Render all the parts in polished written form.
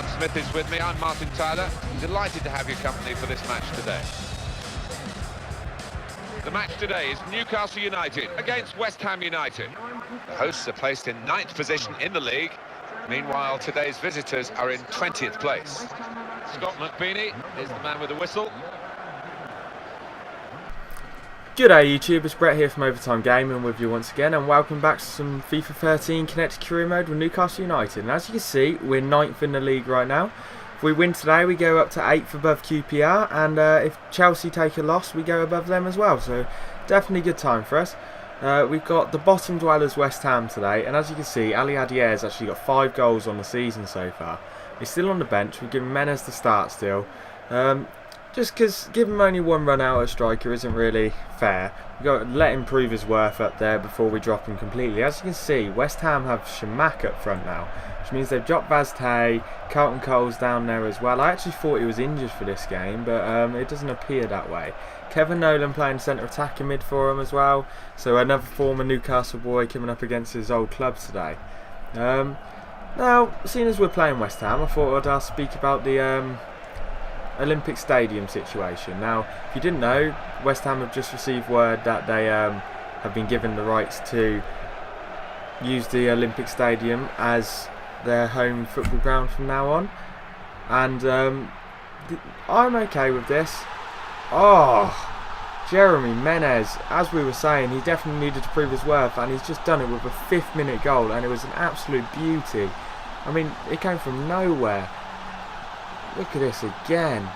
Callum Smith is with me. I'm Martin Tyler. Delighted to have your company for this match today. The match today is Newcastle United against West Ham United. The hosts are placed in 9th position in the league. Meanwhile, today's visitors are in 20th place. Scott McBeanie is the man with the whistle. G'day YouTube, it's Brett here from Overtime Gaming with you once again, and welcome back to some FIFA 13 Connected Career Mode with Newcastle United. And as you can see, we're 9th in the league right now. If we win today, we go up to 8th above QPR, and if Chelsea take a loss, we go above them as well. So definitely good time for us. We've got the bottom dwellers West Ham today, and as you can see, Aliadiare has actually got 5 goals on the season so far. He's still on the bench. We've given Menez the start still. Just because giving him only one run out at striker isn't really fair. We've got to let him prove his worth up there before we drop him completely. As you can see, West Ham have Shamak up front now, which means they've dropped Vazte, Carlton Cole's down there as well. I actually thought he was injured for this game, but it doesn't appear that way. Kevin Nolan playing centre attacking mid for him as well. So another former Newcastle boy coming up against his old club today. Now, seeing as we're playing West Ham, I thought I'd speak about the Olympic Stadium situation. Now, if you didn't know, West Ham have just received word that they have been given the rights to use the Olympic Stadium as their home football ground from now on, and I'm okay with this. Jeremy Menez, as we were saying, he definitely needed to prove his worth, and he's just done it with a 5th minute goal, and it was an absolute beauty. I mean, it came from nowhere. Look at this again.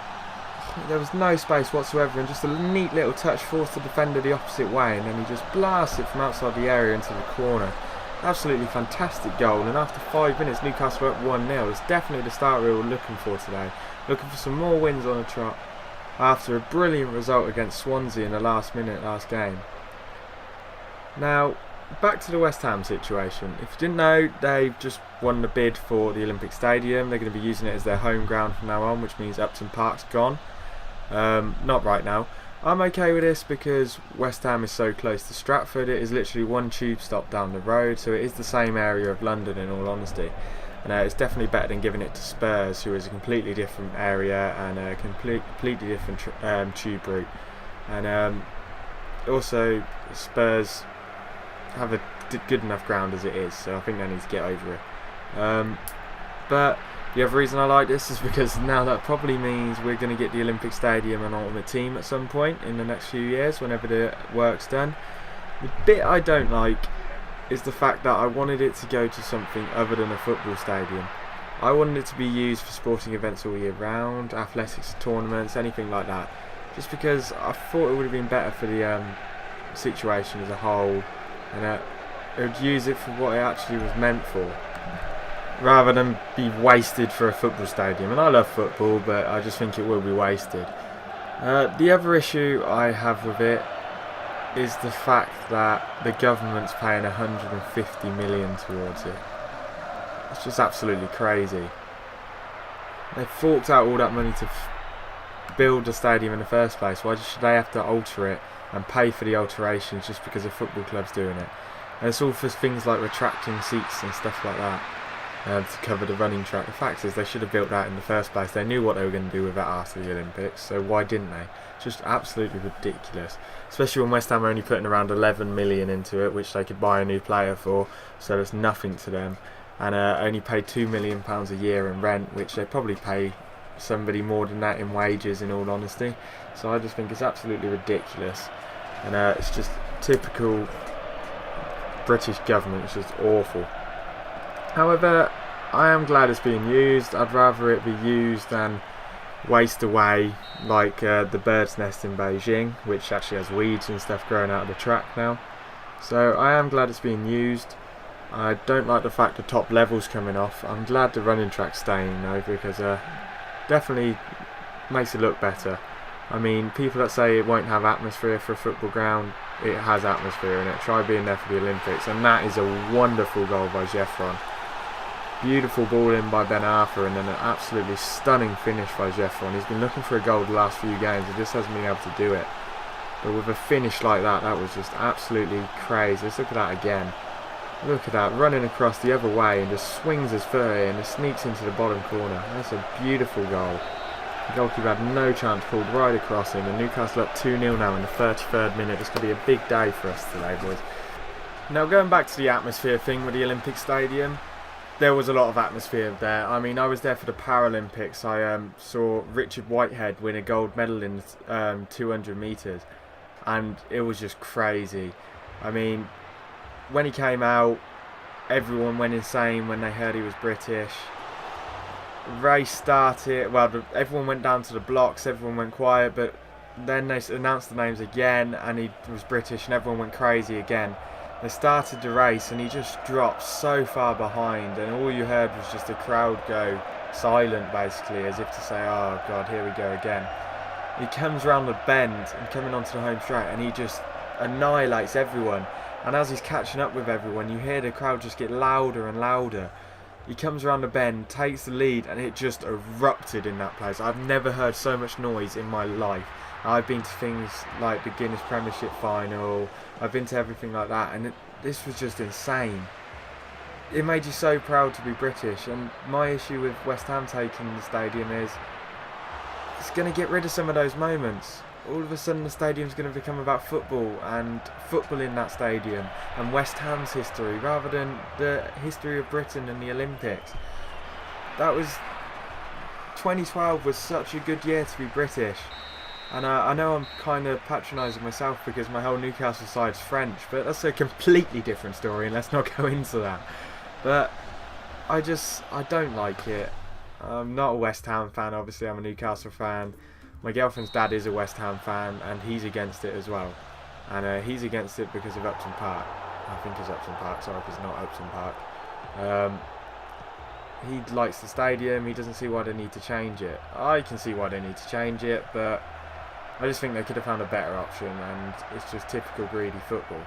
There was no space whatsoever, and just a neat little touch forced the defender the opposite way, and then he just blasts it from outside the area into the corner. Absolutely fantastic goal, and after 5 minutes Newcastle up 1-0. It's definitely the start we were looking for today. Looking for some more wins on the trot after a brilliant result against Swansea in the last minute last game. Now, back to the West Ham situation. If you didn't know, they've just won the bid for the Olympic Stadium. They're going to be using it as their home ground from now on, which means Upton Park's gone. Not right now. I'm okay with this because West Ham is so close to Stratford. It is literally one tube stop down the road, so it is the same area of London in all honesty. And it's definitely better than giving it to Spurs, who is a completely different area and a completely different tube route. And also Spurs have a good enough ground as it is, so I think they need to get over it. But the other reason I like this is because now that probably means we're going to get the Olympic Stadium and Ultimate Team at some point in the next few years whenever the work's done. The bit I don't like is the fact that I wanted it to go to something other than a football stadium. I wanted it to be used for sporting events all year round, athletics tournaments, anything like that, just because I thought it would have been better for the situation as a whole, and it would use it for what it actually was meant for, rather than be wasted for a football stadium. And I love football, but I just think it will be wasted. The other issue I have with it is the fact that the government's paying 150 million towards it. It's just absolutely crazy. They forked out all that money to build the stadium in the first place. Why should they have to alter it and pay for the alterations just because a football club's doing it? And it's all for things like retracting seats and stuff like that, to cover the running track. The fact is, they should have built that in the first place. They knew what they were going to do with that after the Olympics, so why didn't they? Just absolutely ridiculous. Especially when West Ham are only putting around 11 million into it, which they could buy a new player for, so there's nothing to them. And only pay £2 million a year in rent, which they probably pay somebody more than that in wages, in all honesty. So I just think it's absolutely ridiculous. And it's just typical British government. It's just awful. However, I am glad it's being used. I'd rather it be used than waste away like the bird's nest in Beijing, which actually has weeds and stuff growing out of the track now. So I am glad it's being used. I don't like the fact the top level's coming off. I'm glad the running track's staying though, because definitely makes it look better. I mean, people that say it won't have atmosphere for a football ground, it has atmosphere in it. Try being there for the Olympics, and that is a wonderful goal by Jeffron. Beautiful ball in by Ben Arfa, and then an absolutely stunning finish by Jeffron. He's been looking for a goal the last few games, he just hasn't been able to do it. But with a finish like that, that was just absolutely crazy. Let's look at that again. Look at that, running across the other way and just swings his 30 and just sneaks into the bottom corner. That's a beautiful goal. The goalkeeper had no chance, pulled right across him, and Newcastle up 2-0 now in the 33rd minute. It's going to be a big day for us today, boys. Now, going back to the atmosphere thing with the Olympic Stadium, there was a lot of atmosphere there. I mean, I was there for the Paralympics. I saw Richard Whitehead win a gold medal in 200 metres, and it was just crazy. I mean, when he came out, everyone went insane when they heard he was British. Race started, well, everyone went down to the blocks, everyone went quiet, but then they announced the names again, and he was British, and everyone went crazy again. They started the race, and he just dropped so far behind, and all you heard was just the crowd go silent, basically, as if to say, oh God, here we go again. He comes around the bend and coming onto the home straight, and he just annihilates everyone. And as he's catching up with everyone, you hear the crowd just get louder and louder. He comes around the bend, takes the lead, and it just erupted in that place. I've never heard so much noise in my life. I've been to things like the Guinness Premiership Final, I've been to everything like that, and this was just insane. It made you so proud to be British, and my issue with West Ham taking the stadium is it's going to get rid of some of those moments. All of a sudden the stadium's going to become about football and football in that stadium and West Ham's history rather than the history of Britain and the Olympics. 2012 was such a good year to be British, and I know I'm kind of patronising myself because my whole Newcastle side's French, but that's a completely different story and let's not go into that. But I don't like it. I'm not a West Ham fan, obviously I'm a Newcastle fan. My girlfriend's dad is a West Ham fan, and he's against it as well. And he's against it because of Upton Park. I think it's Upton Park, sorry if it's not Upton Park. He likes the stadium, he doesn't see why they need to change it. I can see why they need to change it, but I just think they could have found a better option, and it's just typical greedy football.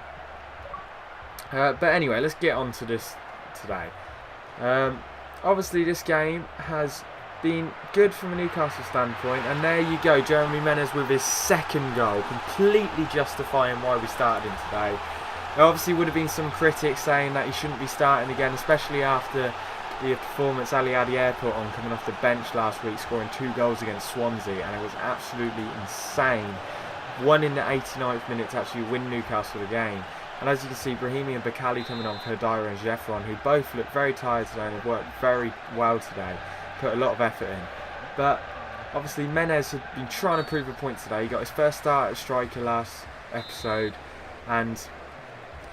But anyway, let's get on to this today. Obviously this game has been good from a Newcastle standpoint, and there you go, Jeremy Menez with his second goal, completely justifying why we started him today. There obviously would have been some critics saying that he shouldn't be starting again, especially after the performance Aliadiare put on coming off the bench last week, scoring 2 goals against Swansea, and it was absolutely insane. One in the 89th minute to actually win Newcastle the game. And as you can see, Brahimi and Bocally coming on for Haidara and Shearer, who both look very tired today and have worked very well today. Put a lot of effort in. But obviously Menez had been trying to prove a point today. He got his first start at striker last episode, and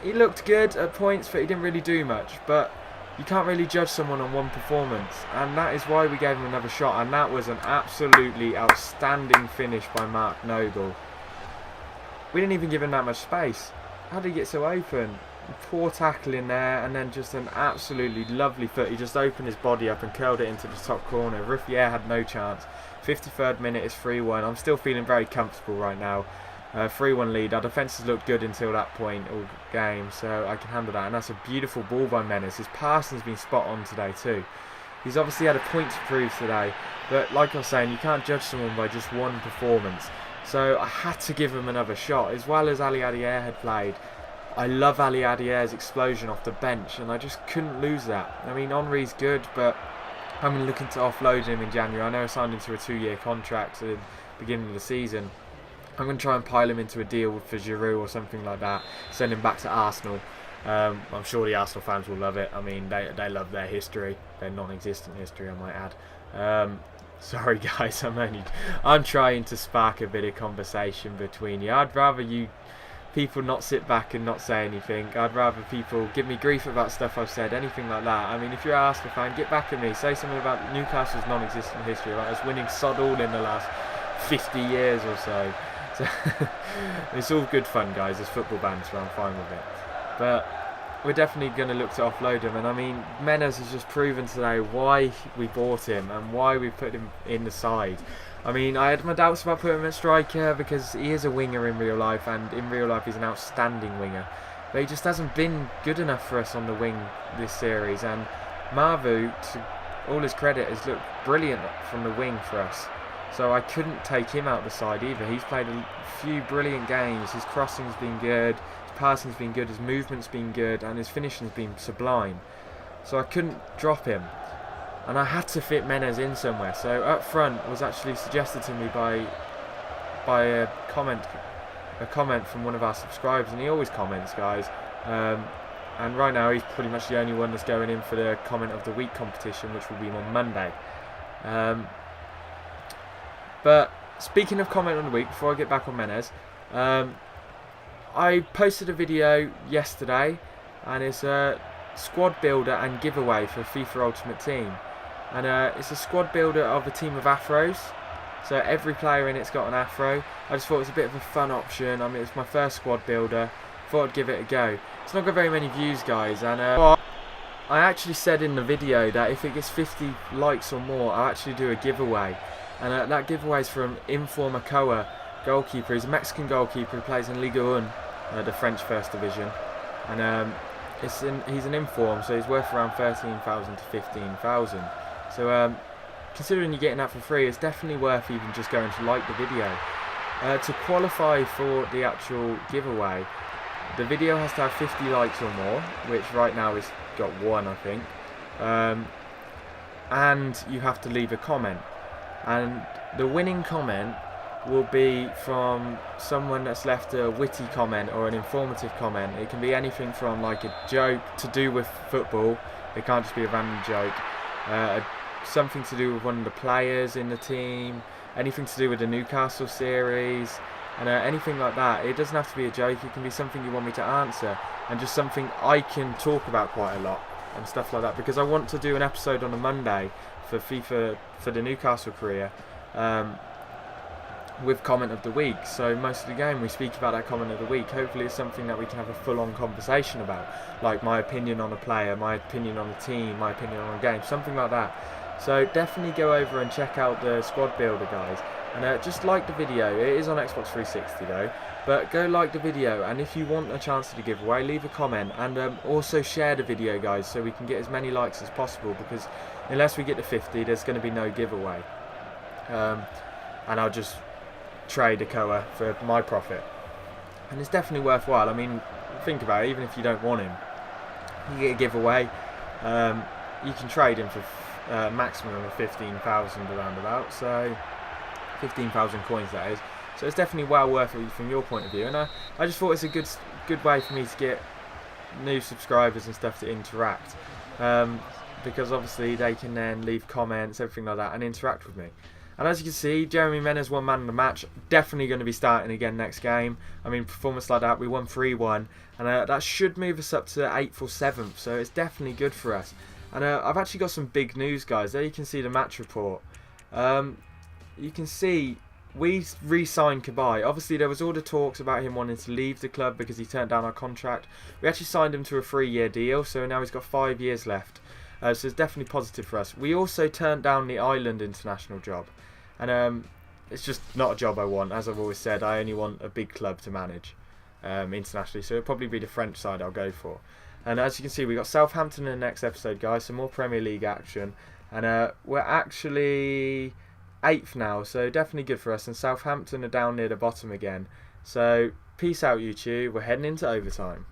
he looked good at points, but he didn't really do much. But you can't really judge someone on one performance, and that is why we gave him another shot, and that was an absolutely outstanding finish by Mark Noble. We didn't even give him that much space. How did he get so open? Poor tackle in there, and then just an absolutely lovely foot. He just opened his body up and curled it into the top corner. Ruffier had no chance. 53rd minute is 3-1. I'm still feeling very comfortable right now. 3-1 lead. Our defence has looked good until that point all game, so I can handle that. And that's a beautiful ball by Menez. His passing's been spot on today too. He's obviously had a point to prove today, but like I was saying, you can't judge someone by just one performance. So I had to give him another shot, as well as Aliadiare had played. I love Aliadiare's explosion off the bench, and I just couldn't lose that. I mean, Henry's good, but I'm looking to offload him in January. I know I signed him to a 2-year contract at the beginning of the season. I'm going to try and pile him into a deal for Giroud or something like that, send him back to Arsenal. I'm sure the Arsenal fans will love it. I mean, they love their history, their non-existent history, I might add. Sorry guys, I'm trying to spark a bit of conversation between you. I'd rather you people not sit back and not say anything. I'd rather people give me grief about stuff I've said, anything like that. I mean, if you're an Arsenal fan, get back at me. Say something about Newcastle's non-existent history, about us winning sod all in the last 50 years or so. It's all good fun, guys. It's football banter, I'm fine with it. But we're definitely going to look to offload him. And I mean, Menez has just proven today why we bought him and why we put him in the side. I mean, I had my doubts about putting him at striker because he is a winger in real life, and in real life he's an outstanding winger. But he just hasn't been good enough for us on the wing this series. And Marvauex, to all his credit, has looked brilliant from the wing for us. So I couldn't take him out the side either. He's played a few brilliant games. His crossing's been good. His passing's been good, his movement's been good, and his finishing's been sublime. So I couldn't drop him, and I had to fit Menez in somewhere. So up front was actually suggested to me by a comment from one of our subscribers, and he always comments, guys. And right now he's pretty much the only one that's going in for the comment of the week competition, which will be on Monday. But speaking of comment on the week, before I get back on Menez, I posted a video yesterday, and it's a squad builder and giveaway for FIFA Ultimate Team. And it's a squad builder of a team of afros. So every player in it's got an afro. I just thought it was a bit of a fun option. I mean, it's my first squad builder. Thought I'd give it a go. It's not got very many views, guys, and I actually said in the video that if it gets 50 likes or more, I'll actually do a giveaway. And that giveaway is from Informa Koa, goalkeeper. He's a Mexican goalkeeper who plays in Ligue 1, the French First Division. And he's an inform, so he's worth around 13,000 to 15,000. So considering you're getting that for free, it's definitely worth even just going to like the video. To qualify for the actual giveaway, the video has to have 50 likes or more, which right now it's got 1, I think. And you have to leave a comment. And the winning comment will be from someone that's left a witty comment or an informative comment. It can be anything from like a joke to do with football. It can't just be a random joke. Something to do with one of the players in the team. Anything to do with the Newcastle series. And anything like that. It doesn't have to be a joke. It can be something you want me to answer. And just something I can talk about quite a lot. And stuff like that. Because I want to do an episode on a Monday for FIFA, for the Newcastle career. With comment of the week. So most of the game we speak about that comment of the week. Hopefully it's something that we can have a full-on conversation about. Like my opinion on a player, my opinion on a team, my opinion on a game. Something like that. So definitely go over and check out the squad builder, guys. And just like the video. It is on Xbox 360 though. But go like the video, and if you want a chance to the giveaway, leave a comment. And also share the video, guys, so we can get as many likes as possible. Because unless we get to 50, there's going to be no giveaway. And I'll just trade a Koa for my profit. And it's definitely worthwhile. I mean, think about it. Even if you don't want him, you get a giveaway. You can trade him for maximum of 15,000 around about, so 15,000 coins that is. So it's definitely well worth it from your point of view. And I just thought it's a good way for me to get new subscribers and stuff to interact, because obviously they can then leave comments, everything like that, and interact with me. And as you can see, Jeremy Menez won man of the match. Definitely going to be starting again next game. I mean, performance like that, we won 3-1. And that should move us up to 8th or 7th. So it's definitely good for us. And I've actually got some big news, guys. There you can see the match report. You can see we re-signed Cabaye. Obviously, there was all the talks about him wanting to leave the club because he turned down our contract. We actually signed him to a 3-year deal. So now he's got 5 years left. So it's definitely positive for us. We also turned down the Ireland international job. And it's just not a job I want. As I've always said, I only want a big club to manage internationally. So it'll probably be the French side I'll go for. And as you can see, we got Southampton in the next episode, guys. Some more Premier League action. And we're actually 8th now. So definitely good for us. And Southampton are down near the bottom again. So peace out, YouTube. We're heading into overtime.